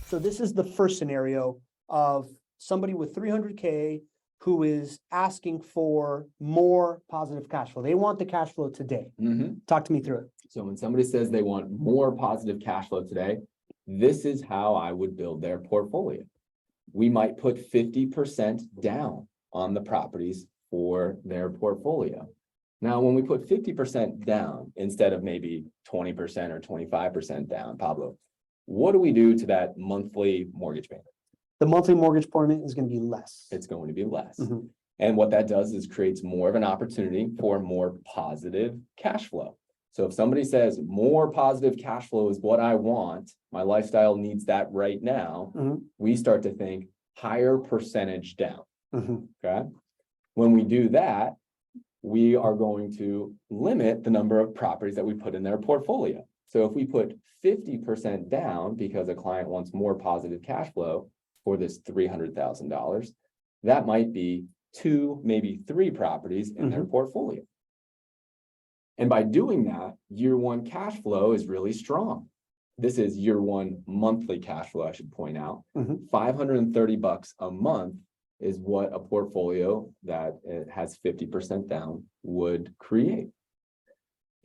So this is the first scenario of somebody with 300K who is asking for more positive cash flow. They want the cash flow today. Talk to me through it. So when somebody says they want more positive cash flow today, this is how I would build their portfolio. We might put 50% down on the properties for their portfolio. Now, when we put 50% down instead of maybe 20% or 25% down, Pablo, what do we do to that monthly mortgage payment? The monthly mortgage payment is going to be less. It's going to be less. Mhm. And what that does is creates more of an opportunity for more positive cash flow. So if somebody says more positive cash flow is what I want, my lifestyle needs that right now, Mhm. we start to think higher percentage down. Mhm. Okay. When we do that, we are going to limit the number of properties that we put in their portfolio. So if we put 50% down because a client wants more positive cash flow for this $300,000, that might be 2, maybe 3 properties in their portfolio. And by doing that, year one cash flow is really strong. This is year one monthly cash flow, I should point out. $530 a month is what a portfolio that has 50% down would create.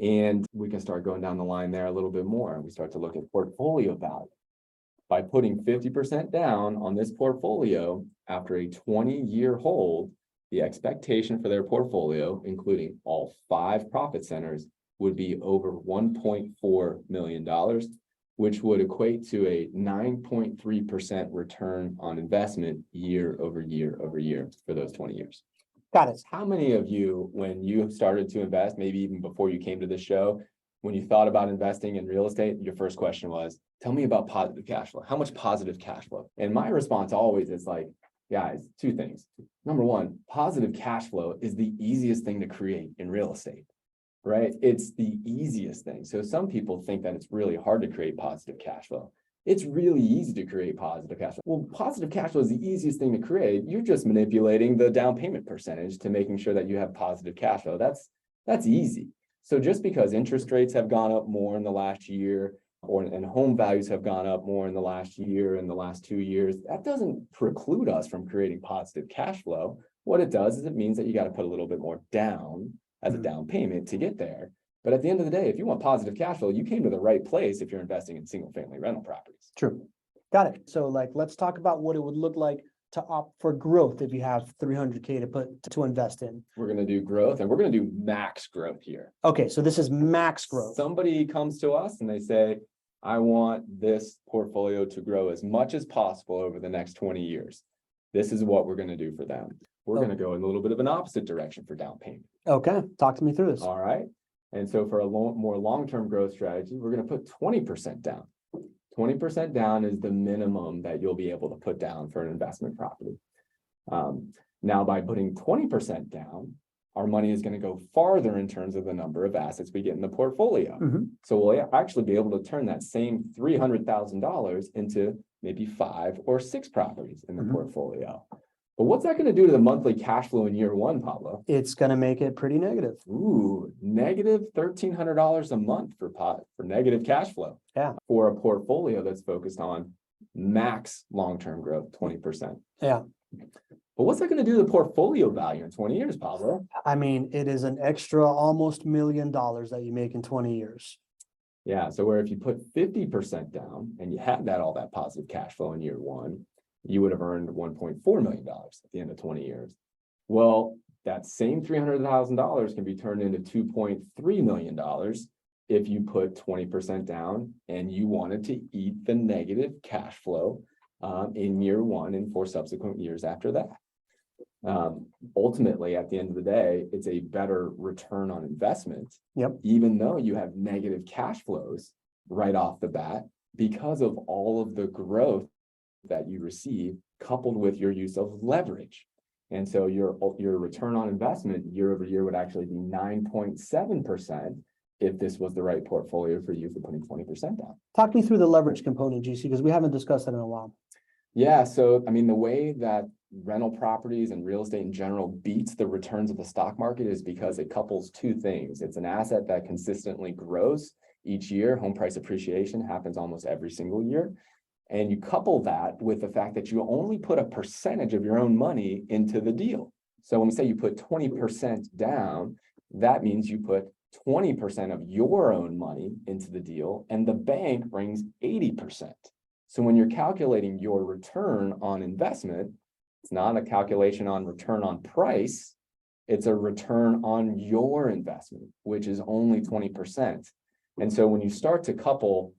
And we can start going down the line there a little bit more. We start to look at portfolio value. By putting 50% down on this portfolio after a 20-year hold, the expectation for their portfolio, including all 5 profit centers, would be over $1.4 million, which would equate to a 9.3% return on investment year over year over year for those 20 years. Got it. How many of you, when you started to invest, maybe even before you came to this show, when you thought about investing in real estate, your first question was, tell me about positive cash flow. How much positive cash flow? And my response always is like, guys, 2 things. Number one, positive cash flow is the easiest thing to create in real estate, right? It's the easiest thing. So some people think that it's really hard to create positive cash flow. It's really easy to create positive cash flow. Well, positive cash flow is the easiest thing to create. You're just manipulating the down payment percentage to making sure that you have positive cash flow. That's easy. So just because interest rates have gone up more in the last year, and home values have gone up more in the last year and the last 2 years, that doesn't preclude us from creating positive cash flow. What it does is it means that you got to put a little bit more down as a down payment to get there. But at the end of the day, if you want positive cash flow, you came to the right place if you're investing in single family rental properties. True. Got it. So let's talk about what it would look like to opt for growth if you have 300K to invest in. We're going to do growth, and we're going to do max growth here. Okay, so this is max growth. Somebody comes to us and they say, I want this portfolio to grow as much as possible over the next 20 years. This is what we're going to do for them. We're going to go in a little bit of an opposite direction for down payment. Okay, talk to me through this. All right. And so for a more long-term growth strategy, we're going to put 20% down. 20% down is the minimum that you'll be able to put down for an investment property. Now, by putting 20% down, our money is going to go farther in terms of the number of assets we get in the portfolio. So we'll actually be able to turn that same $300,000 into maybe 5 or 6 properties in the portfoldio. But what's that going to do to the monthly cash flow in year one, Pablo? It's going to make it pretty negative. Ooh, negative $1,300 a month for negative cash flow. Yeah. For a portfolio that's focused on max long-term growth, 20%. Yeah. But what's that going to do to the portfolio value in 20 years, Pablo? I mean, it is an extra almost $1 million that you make in 20 years. Yeah. So where if you put 50% down and you had all that positive cash flow in year one, you would have earned $1.4 million at the end of 20 years. Well, that same $300,000 can be turned into $2.3 million if you put 20% down and you wanted to eat the negative cash flow in year one and for subsequent years after that. Ultimately, at the end of the day, it's a better return on investment, even though you have negative cash flows right off the bat because of all of the growth that you receive coupled with your use of leverage. And so your return on investment year over year would actually be 9.7% if this was the right portfolio for you for putting 20% down. Talk me through the leverage component, GC, because we haven't discussed that in a while. Yeah, so I mean, the way that rental properties and real estate in general beats the returns of the stock market is because it couples 2 things. It's an asset that consistently grows each year. Home price appreciation happens almost every single year. And you couple that with the fact that you only put a percentage of your own money into the deal. So when we say you put 20% down, that means you put 20% of your own money into the deal, and the bank brings 80%. So when you're calculating your return on investment, it's not a calculation on return on price, it's a return on your investment, which is only 20%. And so when you start to couple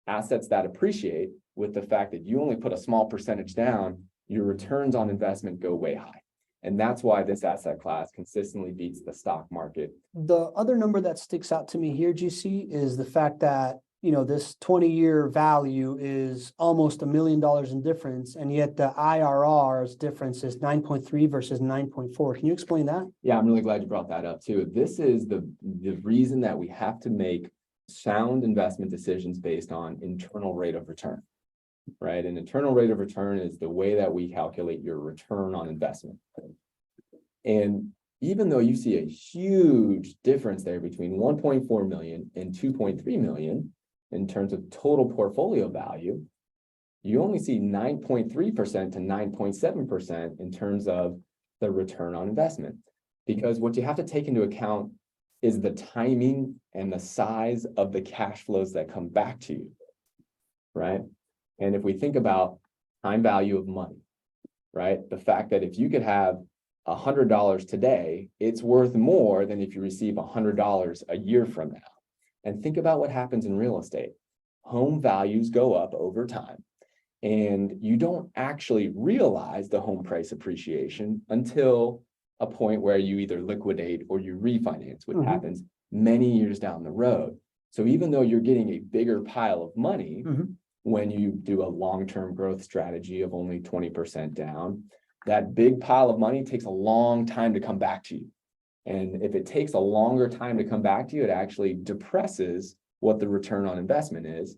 assets that appreciate with the fact that you only put a small percentage down, your returns on investment go way high. And that's why this asset class consistently beats the stock market. The other number that sticks out to me here, GC, is the fact that, this 20-year value is almost $1 million in difference, and yet the IRR's difference is 9.3 versus 9.4. Can you explain that? Yeah, I'm really glad you brought that up too. This is the reason that we have to make sound investment decisions based on internal rate of return, right? And internal rate of return is the way that we calculate your return on investment. And even though you see a huge difference there between 1.4 million and 2.3 million in terms of total portfolio value, you only see 9.3% to 9.7% in terms of the return on investment. Because what you have to take into account is the timing and the size of the cash flows that come back to you, right? And if we think about time value of money, right? The fact that if you could have $100 today, it's worth more than if you receive $100 a year from now. And think about what happens in real estate. Home values go up over time, and you don't actually realize the home price appreciation until a point where you either liquidate or you refinance, which happens many years down the road. So even though you're getting a bigger pile of money, when you do a long-term growth strategy of only 20% down, that big pile of money takes a long time to come back to you. And if it takes a longer time to come back to you, it actually depresses what the return on investment is.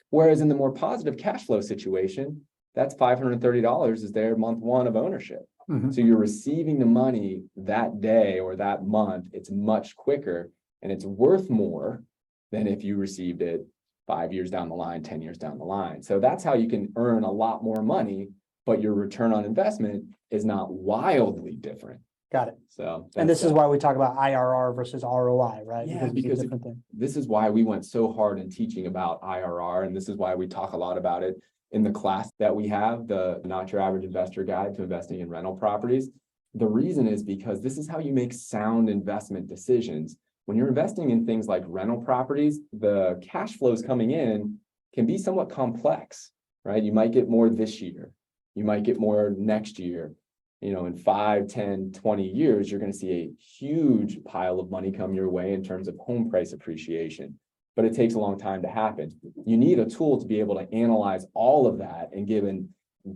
Whereas in the more positive cash flow situation, that's $530 is their month one of ownership. So you're receiving the money that day or that month. It's much quicker, and it's worth more than if you received it 5 years down the line, 10 years down the line. So that's how you can earn a lot more money, but your return on investment is not wildly different. Got it. So, and this is why we talk about IRR versus ROI, right? Yeah, because this is why we went so hard in teaching about IRR, and this is why we talk a lot about it in the class that we have, the Not Your Average Investor Guide to Investing in Rental Properties. The reason is because this is how you make sound investment decisions. When you're investing in things like rental properties, the cash flows coming in can be somewhat complex, right? You might get more this year. You might get more next year. In 5, 10, 20 years, you're going to see a huge pile of money come your way in terms of home price appreciation. But it takes a long time to happen. You need a tool to be able to analyze all of that and give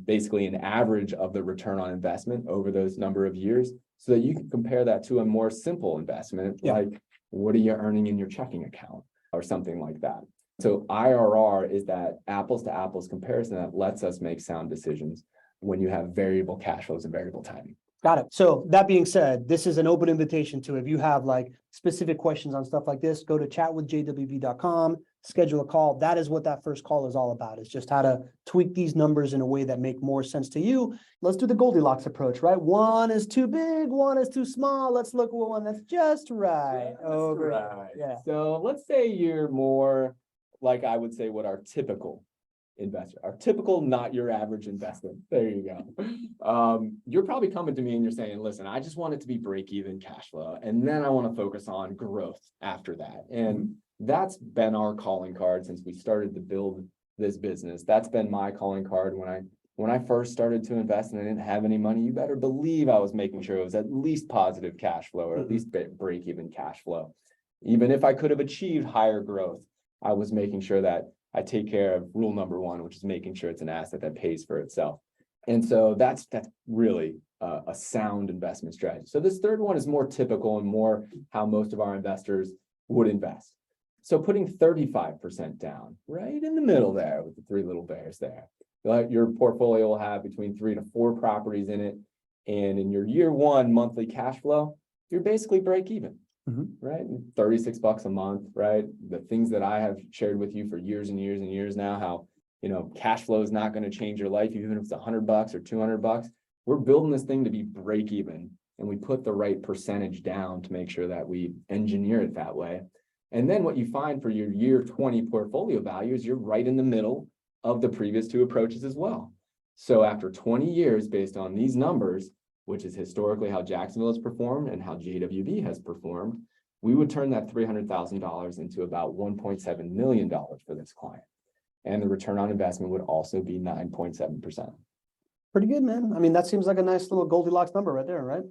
basically an average of the return on investment over those number of years so that you can compare that to a more simple investment, like what are you earning in your checking account or something like that. So IRR is that apples to apples comparison that lets us make sound decisions when you have variable cash flows and variable timing. Got it. So that being said, this is an open invitation to, if you have specific questions on stuff like this, go to chatwithjwv.com, schedule a call. That is what that first call is all about. It's just how to tweak these numbers in a way that make more sense to you. Let's do the Goldilocks approach, right? One is too big, one is too small. Let's look at one that's just right. Yeah. So let's say you're more like, I would say, what our typical investor, our typical not your average investor. There you go. You're probably coming to me and you're saying, listen, I just want it to be break-even cash flow, and then I want to focus on growth after that. And that's been our calling card since we started to build this business. That's been my calling card. When I first started to invest and I didn't have any money, you better believe I was making sure it was at least positive cash flow, or at least break-even cash flow. Even if I could have achieved higher growth, I was making sure that I take care of rule number one, which is making sure it's an asset that pays for itself. And so that's really a sound investment strategy. So this third one is more typical and more how most of our investors would invest. So putting 35% down, right in the middle there with the three little bears there. Your portfolio will have between 3 to 4 properties in it. And in your year one monthly cash flow, you're basically break even. Right? $36 a month, right? The things that I have shared with you for years and years and years now, how, cash flow is not going to change your life, even if it's $100 or $200. We're building this thing to be break even, and we put the right percentage down to make sure that we engineer it that way. And then what you find for your year 20 portfolio value is you're right in the middle of the previous two approaches as well. So after 20 years, based on these numbers, which is historically how Jacksonville has performed and how JWB has performed, we would turn that $300,000 into about $1.7 million for this client. And the return on investment would also be 9.7%. Pretty good, man. I mean, that seems like a nice little Goldilocks number right there, right?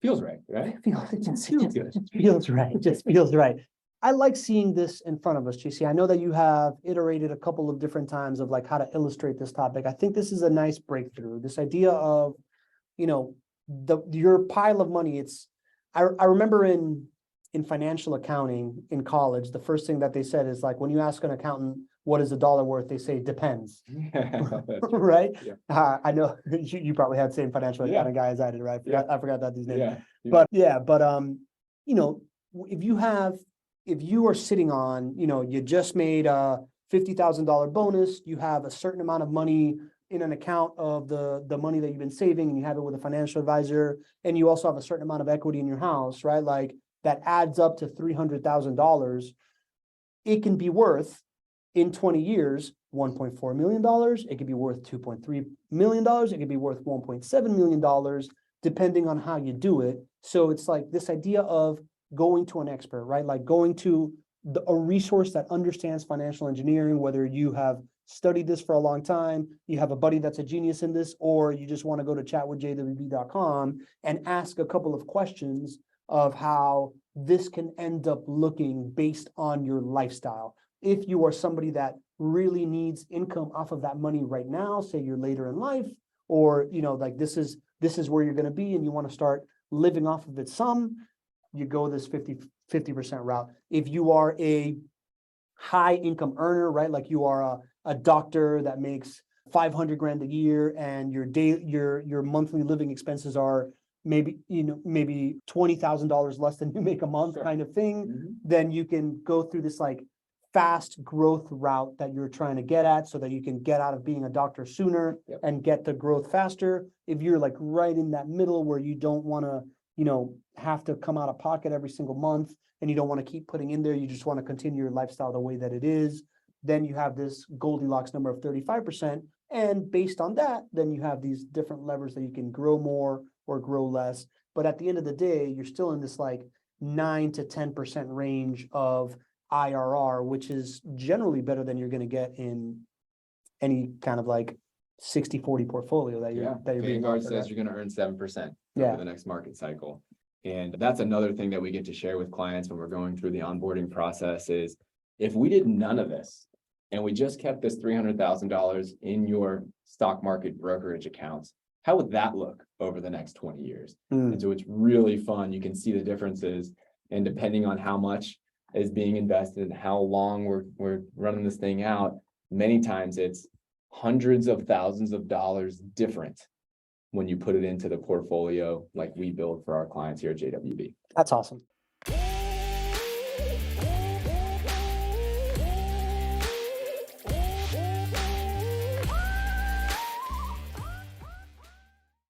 Feels right, right? It just feels right. Just feels right. I like seeing this in front of us, JC. I know that you have iterated a couple of different times of like how to illustrate this topic. I think this is a nice breakthrough. This idea of, your pile of money. I remember in financial accounting in college, the first thing that they said is like, when you ask an accountant, what is a dollar worth? They say depends. Right? Yeah. I know you probably had the same financial accounting guy as I did, right? I forgot that his name. Yeah. But if you are sitting on, you just made a $50,000 bonus, you have a certain amount of money in an account of the money that you've been saving, and you have it with a financial advisor, and you also have a certain amount of equity in your house, right? Like that adds up to $300,000. It can be worth in 20 years, $1.4 million. It could be worth $2.3 million. It could be worth $1.7 million, depending on how you do it. So it's like this idea of going to an expert, right? Like going to a resource that understands financial engineering, whether you have studied this for a long time, you have a buddy that's a genius in this, or you just want to go to chatwithjwb.com and ask a couple of questions of how this can end up looking based on your lifestyle. If you are somebody that really needs income off of that money right now, say you're later in life, or like this is where you're going to be and you want to start living off of it some, you go this 50% route. If you are a high income earner, right? Like you are a doctor that makes 500 grand a year and your monthly living expenses are maybe $20,000 less than you make a month, kind of thing, then you can go through this like fast growth route that you're trying to get at so that you can get out of being a doctor sooner and get the growth faster. If you're like right in that middle where you don't want to, have to come out of pocket every single month and you don't want to keep putting in there, you just want to continue your lifestyle the way that it is, then you have this Goldilocks number of 35%. And based on that, then you have these different levers that you can grow more or grow less. But at the end of the day, you're still in this like 9 to 10% range of IRR, which is generally better than you're going to get in any kind of like 60-40 portfolio that you're Vanguard says you're going to earn 7% over the next market cycle. And that's another thing that we get to share with clients when we're going through the onboarding process is if we did none of this and we just kept this $300,000 in your stock market brokerage accounts, how would that look over the next 20 years? And so it's really fun. You can see the differences, and depending on how much is being invested and how long we're running this thing out, many times it's hundreds of thousands of dollars different when you put it into the portfolio like we build for our clients here at JWB. That's awesome.